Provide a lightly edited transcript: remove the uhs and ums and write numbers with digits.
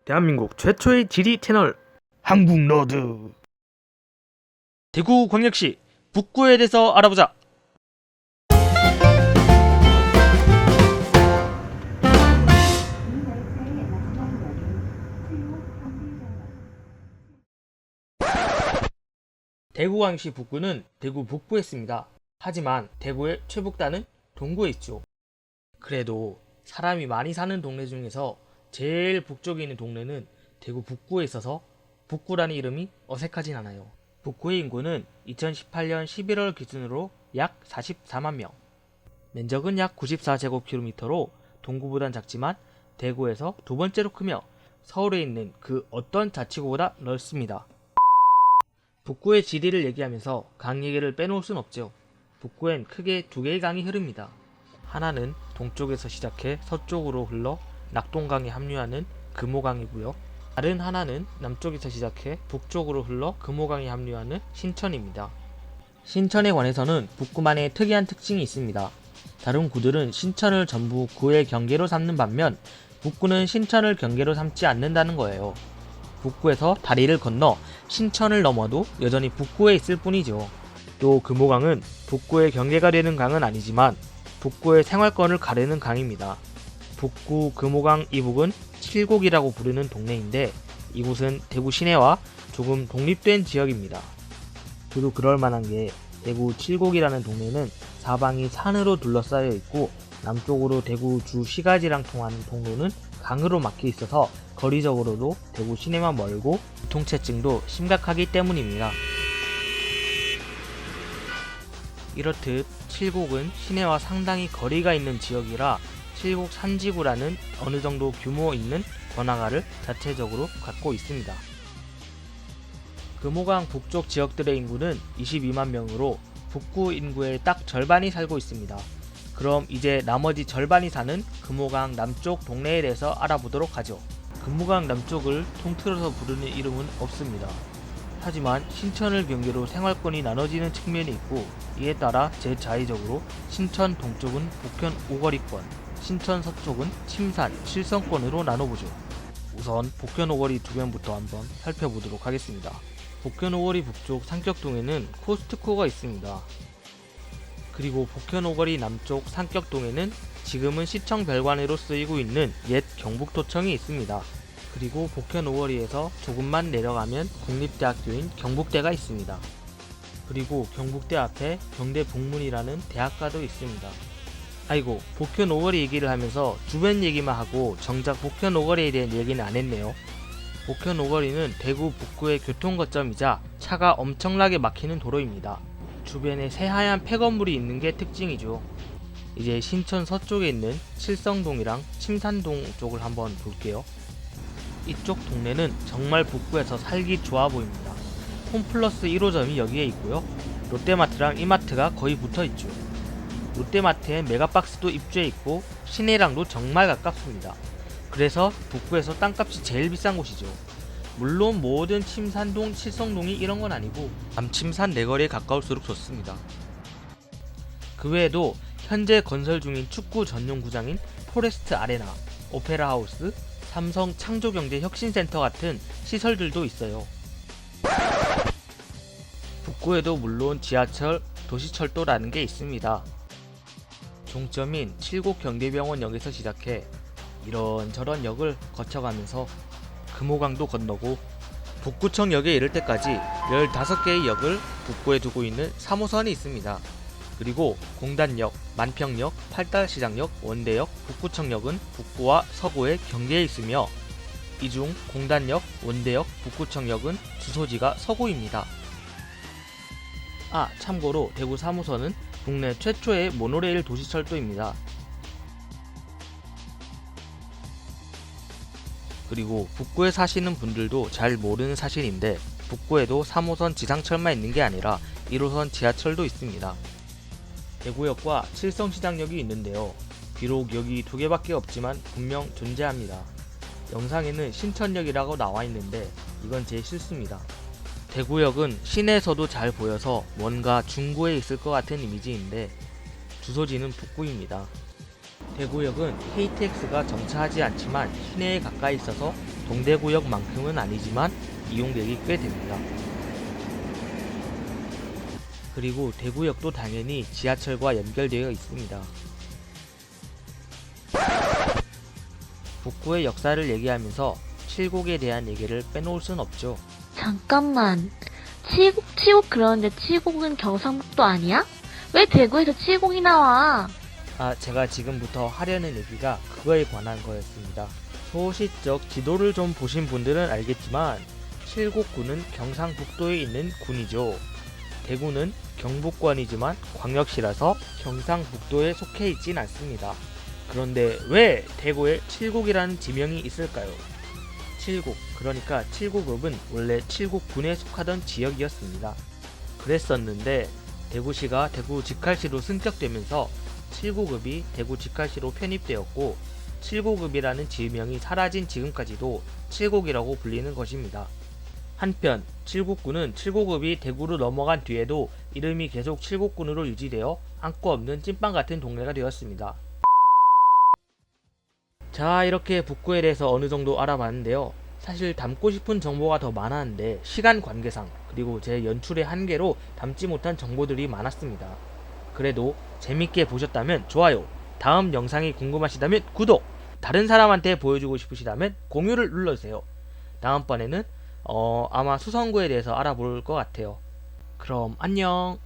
대한민국 최초의 지리 채널 한국너드. 대구광역시 북구에 대해서 알아보자. 대구광역시 북구는 대구 북부에 있습니다. 하지만 대구의 최북단은 동구에 있죠. 그래도 사람이 많이 사는 동네 중에서 제일 북쪽에 있는 동네는 대구 북구에 있어서 북구라는 이름이 어색하진 않아요. 북구의 인구는 2018년 11월 기준으로 약 44만 명. 면적은 약 94제곱킬로미터로 동구보단 작지만 대구에서 두 번째로 크며 서울에 있는 그 어떤 자치구보다 넓습니다. 북구의 지리를 얘기하면서 강 얘기를 빼놓을 순 없죠. 북구엔 크게 두 개의 강이 흐릅니다. 하나는 동쪽에서 시작해 서쪽으로 흘러 낙동강에 합류하는 금호강이고요. 다른 하나는 남쪽에서 시작해 북쪽으로 흘러 금호강에 합류하는 신천입니다. 신천에 관해서는 북구만의 특이한 특징이 있습니다. 다른 구들은 신천을 전부 구의 경계로 삼는 반면 북구는 신천을 경계로 삼지 않는다는 거예요. 북구에서 다리를 건너 신천을 넘어도 여전히 북구에 있을 뿐이죠. 또 금호강은 북구의 경계가 되는 강은 아니지만 북구의 생활권을 가르는 강입니다. 북구 금호강 이북은 칠곡이라고 부르는 동네인데 이곳은 대구 시내와 조금 독립된 지역입니다. 저도 그럴 만한 게 대구 칠곡이라는 동네는 사방이 산으로 둘러싸여 있고 남쪽으로 대구 주 시가지랑 통하는 통로는 강으로 막혀 있어서 거리적으로도 대구 시내만 멀고 교통체증도 심각하기 때문입니다. 이렇듯 칠곡은 시내와 상당히 거리가 있는 지역이라 칠곡 산지구라는 어느 정도 규모 있는 번화가를 자체적으로 갖고 있습니다. 금호강 북쪽 지역들의 인구는 22만 명으로 북구 인구의 딱 절반이 살고 있습니다. 그럼 이제 나머지 절반이 사는 금호강 남쪽 동네에 대해서 알아보도록 하죠. 금호강 남쪽을 통틀어서 부르는 이름은 없습니다. 하지만 신천을 경계로 생활권이 나눠지는 측면이 있고 이에 따라 제자의적으로 신천 동쪽은 북현 오거리권, 신천 서쪽은 침산, 칠성권으로 나눠보죠. 우선 북현 오거리 주변부터 한번 살펴보도록 하겠습니다. 북현 오거리 북쪽 상격동에는 코스트코가 있습니다. 그리고 북현 오거리 남쪽 상격동에는 지금은 시청 별관으로 쓰이고 있는 옛 경북도청이 있습니다. 그리고 북현 오거리에서 조금만 내려가면 국립대학교인 경북대가 있습니다. 그리고 경북대 앞에 경대 북문이라는 대학가도 있습니다. 아이고, 북현 오거리 얘기를 하면서 주변 얘기만 하고 정작 북현 오거리에 대한 얘기는 안 했네요. 북현 오거리는 대구 북구의 교통거점이자 차가 엄청나게 막히는 도로입니다. 주변에 새하얀 폐건물이 있는 게 특징이죠. 이제 신천 서쪽에 있는 칠성동이랑 침산동 쪽을 한번 볼게요. 이쪽 동네는 정말 북구에서 살기 좋아 보입니다. 홈플러스 1호점이 여기에 있고요. 롯데마트랑 이마트가 거의 붙어있죠. 롯데마트엔 메가박스도 입주해 있고 시내랑도 정말 가깝습니다. 그래서 북구에서 땅값이 제일 비싼 곳이죠. 물론 모든 침산동, 칠성동이 이런 건 아니고 남침산 내거리에 가까울수록 좋습니다. 그 외에도 현재 건설 중인 축구 전용 구장인 포레스트 아레나, 오페라 하우스, 삼성 창조경제혁신센터 같은 시설들도 있어요. 북구에도 물론 지하철, 도시철도라는 게 있습니다. 종점인 칠곡경대병원역에서 시작해 이런저런 역을 거쳐가면서 금호강도 건너고 북구청역에 이를 때까지 15개의 역을 북구에 두고 있는 3호선이 있습니다. 그리고 공단역, 만평역, 팔달시장역, 원대역, 북구청역은 북구와 서구의 경계에 있으며 이 중 공단역, 원대역, 북구청역은 주소지가 서구입니다. 참고로 대구 3호선은 국내 최초의 모노레일 도시철도입니다. 그리고 북구에 사시는 분들도 잘 모르는 사실인데 북구에도 3호선 지상철만 있는 게 아니라 1호선 지하철도 있습니다. 대구역과 칠성시장역이 있는데요. 비록 여기 두 개밖에 없지만 분명 존재합니다. 영상에는 신천역이라고 나와 있는데 이건 제 실수입니다. 대구역은 시내에서도 잘 보여서 뭔가 중구에 있을 것 같은 이미지인데 주소지는 북구입니다. 대구역은 KTX가 정차하지 않지만 시내에 가까이 있어서 동대구역만큼은 아니지만 이용객이 꽤 됩니다. 그리고 대구역도 당연히 지하철과 연결되어 있습니다. 북구의 역사를 얘기하면서 칠곡에 대한 얘기를 빼놓을 순 없죠. 잠깐만. 칠곡 그러는데 칠곡은 경상북도 아니야? 왜 대구에서 칠곡이 나와? 제가 지금부터 하려는 얘기가 그거에 관한 거였습니다. 소시적 지도를 좀 보신 분들은 알겠지만 칠곡군은 경상북도에 있는 군이죠. 대구는 경북권이지만 광역시라서 경상북도에 속해 있진 않습니다. 그런데 왜 대구에 칠곡이라는 지명이 있을까요? 칠곡, 그러니까 칠곡읍은 원래 칠곡군에 속하던 지역이었습니다. 그랬었는데 대구시가 대구 직할시로 승격되면서 칠곡읍이 대구 직할시로 편입되었고 칠곡읍이라는 지명이 사라진 지금까지도 칠곡이라고 불리는 것입니다. 한편 칠곡군은 칠곡읍이 대구로 넘어간 뒤에도 이름이 계속 칠곡군으로 유지되어 안고 없는 찐빵 같은 동네가 되었습니다. 자, 이렇게 북구에 대해서 어느 정도 알아봤는데요. 사실 담고 싶은 정보가 더 많았는데 시간 관계상 그리고 제 연출의 한계로 담지 못한 정보들이 많았습니다. 그래도 재밌게 보셨다면 좋아요, 다음 영상이 궁금하시다면 구독, 다른 사람한테 보여주고 싶으시다면 공유를 눌러주세요. 다음번에는 아마 수성구에 대해서 알아볼 것 같아요. 그럼 안녕.